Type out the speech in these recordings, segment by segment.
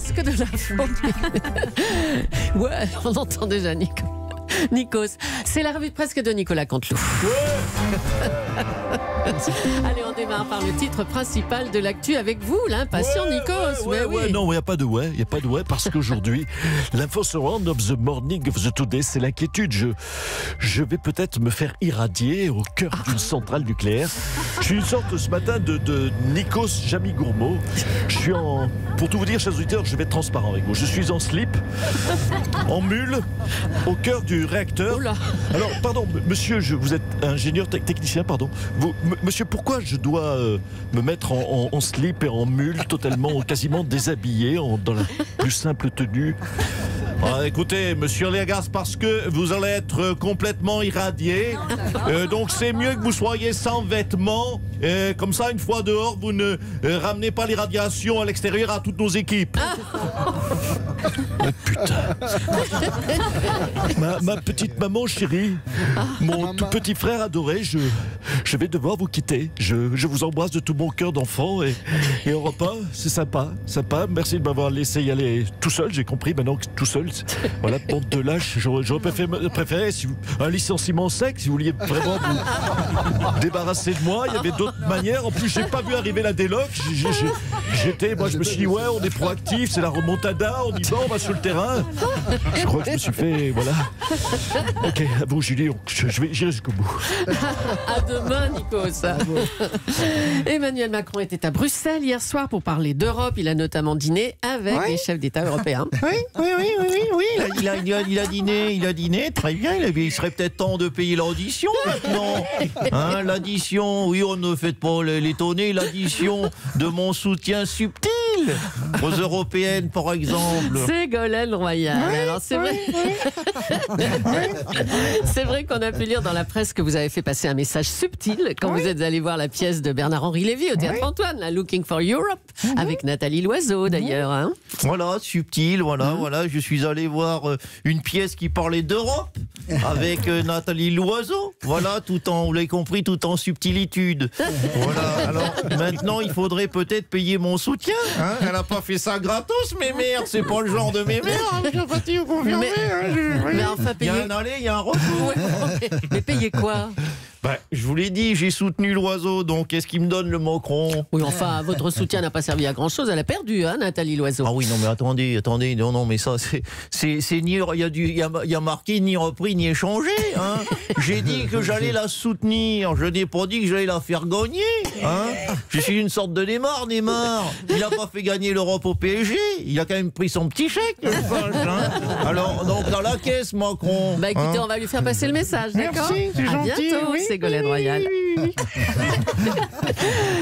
presque de l'info. Ouais, on entend déjà Nikos. C'est la revue de presse de Nicolas Canteloup. Allez, on démarre par le titre principal de l'actu avec vous, l'impatient Nikos. Non, il n'y a pas de parce qu'aujourd'hui, l'info surround of the morning of the today, c'est l'inquiétude. Je vais peut-être me faire irradier au cœur d'une centrale nucléaire. Je suis une sorte ce matin de Nikos Jamy Gourmaud. Pour tout vous dire, chers auditeurs, je vais être transparent avec vous. Je suis en slip, en mule, au cœur du réacteur. Oula. Alors, pardon, monsieur, vous êtes ingénieur technicien, pardon. Monsieur, pourquoi je dois me mettre en slip et en mule, totalement, quasiment déshabillé, dans la plus simple tenue? Écoutez, monsieur Léagas, parce que vous allez être complètement irradié. Donc c'est mieux que vous soyez sans vêtements. Comme ça, une fois dehors, vous ne ramenez pas l'irradiation à l'extérieur à toutes nos équipes. Oh, putain. Ma petite maman chérie, mon tout petit frère adoré, je vais devoir vous quitter. Je vous embrasse de tout mon cœur d'enfant. Et Europe 1, c'est sympa. Merci de m'avoir laissé y aller tout seul. J'ai compris maintenant que tout seul, voilà, bande de lâches. J'aurais préféré un licenciement sec, si vous vouliez vraiment vous débarrasser de moi. Il y avait d'autres manières. En plus, j'ai pas vu arriver la déloc. Moi, je me suis dit, ouais, on est proactif, c'est la remontada, on y va, on va sur le terrain. Je crois que je me suis fait, voilà. Ok, à vous, Julie, j'irai jusqu'au bout. À demain, Nikos. Emmanuel Macron était à Bruxelles hier soir pour parler d'Europe. Il a notamment dîné avec les chefs d'État européens. Oui. Il a dîné, très bien. Il serait peut-être temps de payer l'audition maintenant. Hein, l'addition, oui, on ne fait pas l'étonner. L'addition de mon soutien subtil aux européennes, par exemple. Ségolène Royal. Alors, c'est vrai. C'est vrai qu'on a pu lire dans la presse que vous avez fait passer un message subtil quand vous êtes allé voir la pièce de Bernard-Henri Lévy au Théâtre Antoine, la Looking for Europe, avec Nathalie Loiseau d'ailleurs. Hein. Voilà, subtil, voilà. Je suis allé voir une pièce qui parlait d'Europe avec Nathalie Loiseau. Voilà, vous l'avez compris, tout en subtilitude. Voilà, alors maintenant il faudrait peut-être payer mon soutien. Hein, elle n'a pas fait ça gratos, mes mères, c'est pas le genre de mes mères. Je vais vous confirmer. Mais enfin, payer... Il y a un aller, il y a un retour. Mais payer quoi? Je vous l'ai dit, j'ai soutenu Loiseau, donc qu'est-ce qu'il me donne le Macron? Oui, enfin, votre soutien n'a pas servi à grand-chose, elle a perdu, hein, Nathalie Loiseau. Ah oui, non mais attendez, non mais ça, c'est ni, il y a marqué ni repris ni échangé, hein. J'ai dit que j'allais la soutenir, je n'ai pas dit que j'allais la faire gagner, hein. Je suis une sorte de Neymar. Il n'a pas fait gagner l'Europe au PSG, il a quand même pris son petit chèque, hein. Alors, donc dans la caisse, Macron. Écoutez, on va lui faire passer le message, d'accord? Merci, c'est gentil. Bientôt, Ségolène Royal.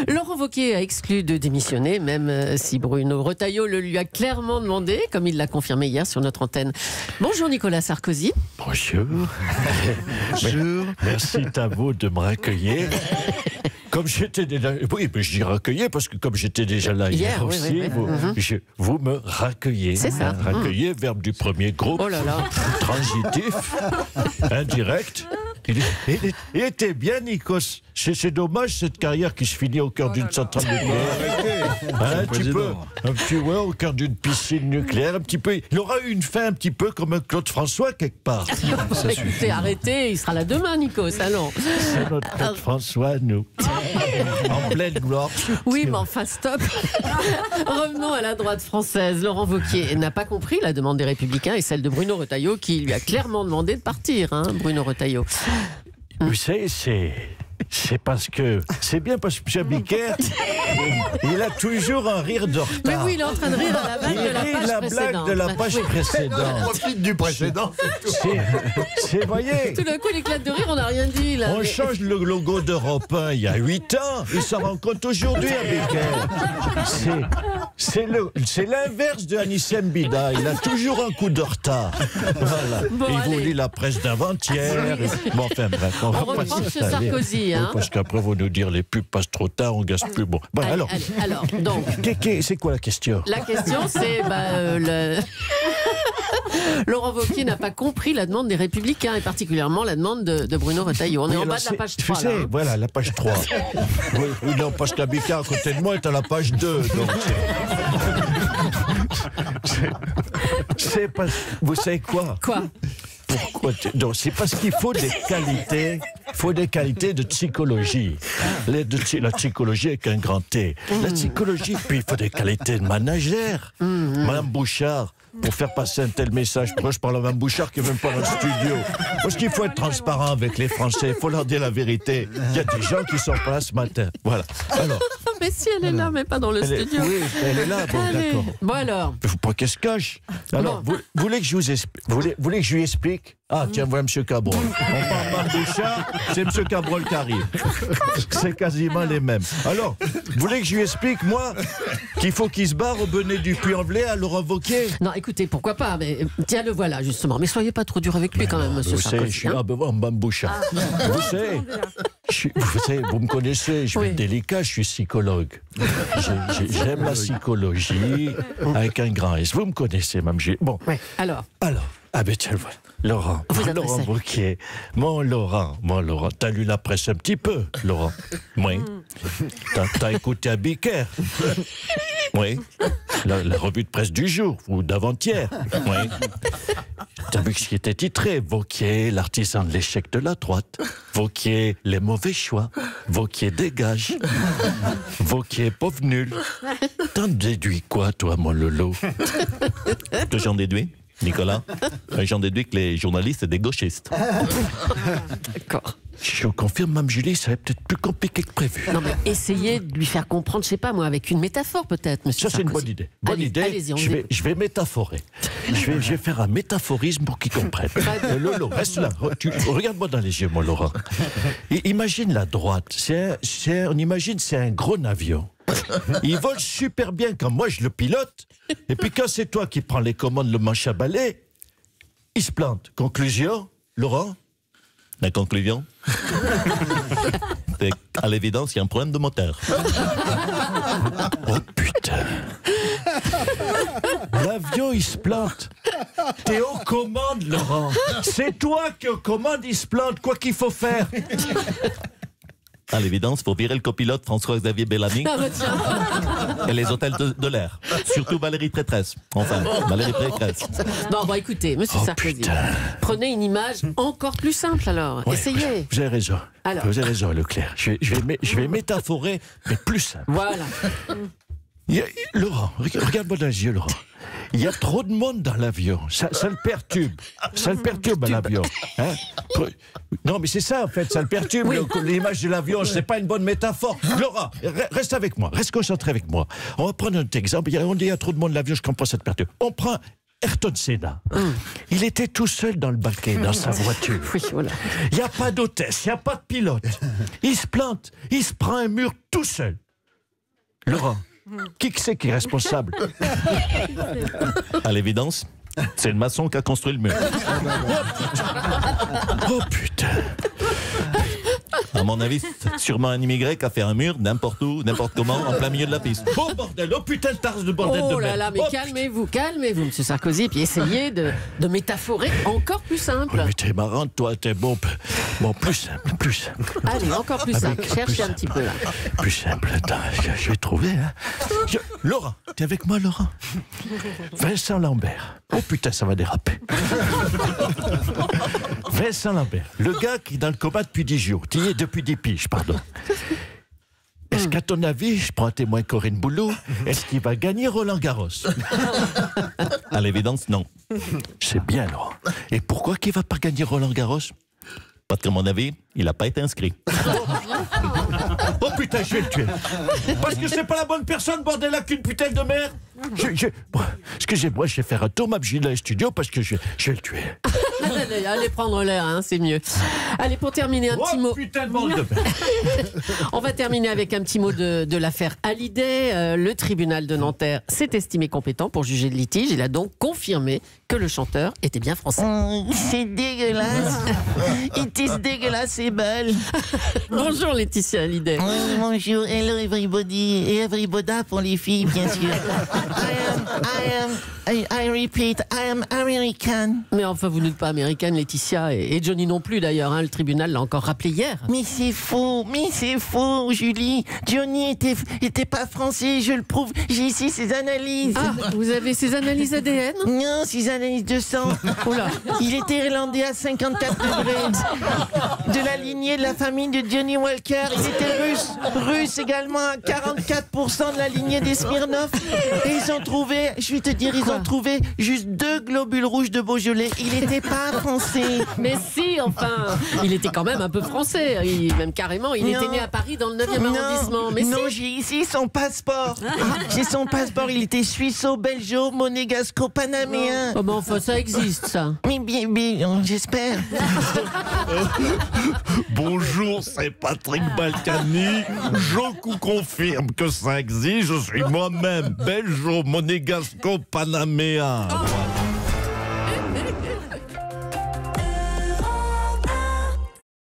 Laurent Wauquiez a exclu de démissionner, même si Bruno Retailleau le lui a clairement demandé, comme il l'a confirmé hier sur notre antenne. Bonjour Nicolas Sarkozy. Bonjour. Merci à vous de me raccueillir. Comme j'étais déjà... Oui, mais je dis raccueillir parce que comme j'étais déjà là hier aussi, vous me raccueillez. C'est ça. Raccueillir, verbe du premier groupe. Oh là là. Transitif, indirect. Il était bien, Nikos. C'est dommage cette carrière qui se finit au cœur d'une centrale nucléaire. Un petit peu, au cœur d'une piscine nucléaire, un petit peu. Il aura eu une fin un petit peu comme un Claude François quelque part. Écoutez, arrêtez, il sera là demain, Nikos. Allons. C'est notre Claude François, nous. En pleine gloire. Oui, mais enfin, stop. Revenons à la droite française. Laurent Wauquiez n'a pas compris la demande des Républicains et celle de Bruno Retailleau qui lui a clairement demandé de partir, hein, Bruno Retailleau. Vous savez, c'est bien parce que M. Biquet, il a toujours un rire de retard. Mais oui, il est en train de rire à la blague de la page précédente. On profite du précédent. Voyez. Tout d'un coup, il éclate de rire, on n'a rien dit là. On change le logo d'Europe 1 il y a 8 ans. Il s'en rend compte aujourd'hui à Biquet. C'est l'inverse de Anissem Bida. Il a toujours un coup de retard. Voilà. Bon, il vous lit la presse d'avant-hier. Bon, enfin bref, on reprend chez Sarkozy. Hein. Parce qu'après, vous nous dire les pubs passent trop tard, on gaspille plus. Bon, alors, donc. C'est quoi la question? La question, c'est Laurent Wauquiez n'a pas compris la demande des Républicains et particulièrement la demande de Bruno Retailleau. On est en bas de la page 3. Là, hein. Voilà, la page 3. oui, non, parce qu'Abika à côté de moi est à la page 2. Donc C'est pas... Vous savez quoi? Quoi? Pourquoi? Non, c'est parce qu'il faut des qualités. Il faut des qualités de psychologie. La psychologie avec un grand T. La psychologie, puis il faut des qualités de manager. Madame Bouchard, pour faire passer un tel message, pourquoi je parle à Mme Bouchard qui n'est même pas dans le studio? Parce qu'il faut être transparent avec les Français, il faut leur dire la vérité. Il y a des gens qui sont pas là ce matin. Voilà. Alors, Mais si elle est là, mais pas dans le studio. oui, elle est là, bon, Allez. d'accord. Bon alors. Il ne faut pas qu'elle se cache. Alors, Bon. vous voulez que je vous explique? Vous voulez que je lui explique? Ah, tiens, voilà M. Cabrol. On parle pas de Bouchard, c'est M. Cabrol qui arrive. C'est quasiment les mêmes. Alors, vous voulez que je lui explique, moi, qu'il faut qu'il se barre au bonnet du Puy-en-Velay à Laurent Wauquiez? Non, écoutez, pourquoi pas, mais tiens, le voilà, justement. Mais soyez pas trop dur avec lui, quand même, monsieur Vous savez, Sarkozy. je suis hein. Mme Bouchard. Vous savez, vous savez, vous me connaissez, je vais être délicat, je suis psychologue. J'aime la psychologie avec un grand S. Vous me connaissez, Mme G. Bon, Ouais, alors. ah ben tiens, voilà. Laurent adressez. Wauquiez. Mon Laurent, t'as lu la presse un petit peu, Laurent? Oui. T'as écouté à Bicker? Oui. La revue de presse du jour, ou d'avant-hier? Oui. T'as vu ce qui était titré? Wauquiez, l'artisan de l'échec de la droite. Wauquiez, les mauvais choix. Wauquiez, dégage. Wauquiez, pauvre nul. T'en déduis quoi, toi, mon Lolo? Que j'en déduis, Nicolas? J'en déduis que les journalistes, c'est des gauchistes. D'accord. Je vous confirme, Mme Julie, ça va être peut-être plus compliqué que prévu. Non, mais essayez de lui faire comprendre, je sais pas moi, avec une métaphore peut-être, monsieur Ça, c'est une Sarkozy. bonne idée. Bonne idée. Allez-y, on je vous écoute. vais métaphorer. Je vais faire un métaphorisme pour qu'il comprenne. Lolo, reste là. Regarde-moi dans les yeux, mon Laurent. Imagine la droite. On imagine c'est un gros avion. Il vole super bien quand moi je le pilote. Et puis quand c'est toi qui prends les commandes, le manche à balai, il se plante. Conclusion, Laurent? La conclusion, c'est qu'à l'évidence, il y a un problème de moteur. Oh putain. L'avion, il se plante. T'es aux commandes, Laurent. C'est toi qui es aux commandes, il se plante. Quoi qu'il faut faire. À l'évidence, il faut virer le copilote François-Xavier Bellamy Ah, bah, tiens. et les hôtels de l'air. Surtout Valérie Pécresse. Enfin, Valérie Pécresse. Non, bon, écoutez, monsieur Oh, Sarkozy, putain. prenez une image encore plus simple alors. Ouais, Essayez. Vous avez raison. Alors. Vous avez raison, Leclerc. Je vais métaphorer, mais plus simple. Voilà. Laurent, regarde-moi dans les yeux, Laurent. Il y a trop de monde dans l'avion. Ça le perturbe. Ça le perturbe, l'avion. Hein? Non, mais c'est ça, en fait. Ça le perturbe. Oui. L'image de l'avion, c'est pas une bonne métaphore. Laurent, reste avec moi. Reste concentré avec moi. On va prendre un autre exemple. On dit il y a trop de monde dans l'avion, je comprends, ça te perturbe. On prend Ayrton Senna. Il était tout seul dans le baquet, dans sa voiture. Oui, voilà. Il n'y a pas d'hôtesse, il n'y a pas de pilote. Il se plante. Il se prend un mur tout seul. Laurent, qui c'est qui est responsable? À l'évidence, c'est le maçon qui a construit le mur. Oh putain. À mon avis, c'est sûrement un immigré qui a fait un mur n'importe où, n'importe comment, en plein milieu de la piste. Oh bordel, oh putain de tarse de bordel de Oh là merde. là, mais Oh, calmez-vous, monsieur Sarkozy, puis essayez de métaphorer encore plus simple. Oui, mais t'es marrante, toi, t'es bon. Bon, plus simple, plus simple. Allez, encore plus simple. Plus Cherchez un simple. petit peu là. Plus simple, attends, je vais trouver. Hein. Laurent, t'es avec moi, Laurent? Vincent Lambert. Oh putain, ça va déraper. Vincent Lambert, le gars qui est dans le coma depuis 10 jours. Tu y es depuis 10 piges, pardon. Est-ce qu'à ton avis, je prends un témoin Corinne Boulot, est-ce qu'il va gagner Roland Garros? À l'évidence, non. C'est bien, Laurent. Et pourquoi qu'il va pas gagner Roland Garros? Parce qu'à mon avis, il n'a pas été inscrit. Oh putain, je vais le tuer. Parce que c'est pas la bonne personne, bordel là, qu'une putain de merde. Bon, excusez-moi, je vais faire un tour, ma Gilles studio, parce que je vais le tuer. Allez prendre l'air, hein, c'est mieux. Allez, pour terminer, un petit Oh mot. putain de monde de merde. On va terminer avec un petit mot de l'affaire Hallyday. Le tribunal de Nanterre s'est estimé compétent pour juger le litige. Il a donc confirmé que le chanteur était bien français. C'est dégueulasse. It is dégueulasse, c'est belle. Bonjour Laetitia Hallyday. Bonjour, hello everybody. Et everyboda pour les filles, bien sûr. I am I repeat, I am American. Mais enfin, vous n'êtes pas américaine, Laetitia, et Johnny non plus d'ailleurs. Hein, le tribunal l'a encore rappelé hier. Mais c'est faux, Julie. Johnny était pas français, je le prouve. J'ai ici ses analyses. Ah, vous avez ces analyses ADN? Non, ses analyses de sang. Oula. Il était irlandais à 54 degrés. De la lignée de la famille de Johnny Walker. Il était russe également à 44% de la lignée des Smirnoff. Et ils ont trouvé, je vais te dire, ils ont trouvé juste 2 globules rouges de Beaujolais. Il n'était pas français. Mais si, enfin, il était quand même un peu français, même carrément. Il était né à Paris dans le 9e arrondissement. Mais non, si. j'ai ici son passeport. J'ai son passeport, il était suisseau-belgeo-monégasco-panaméen. Oh, ben enfin, ça existe, ça. Mais bien, j'espère. Bonjour, c'est Patrick Balkany. Je vous confirme que ça existe. Je suis moi-même belgeo-monégasco-panaméen.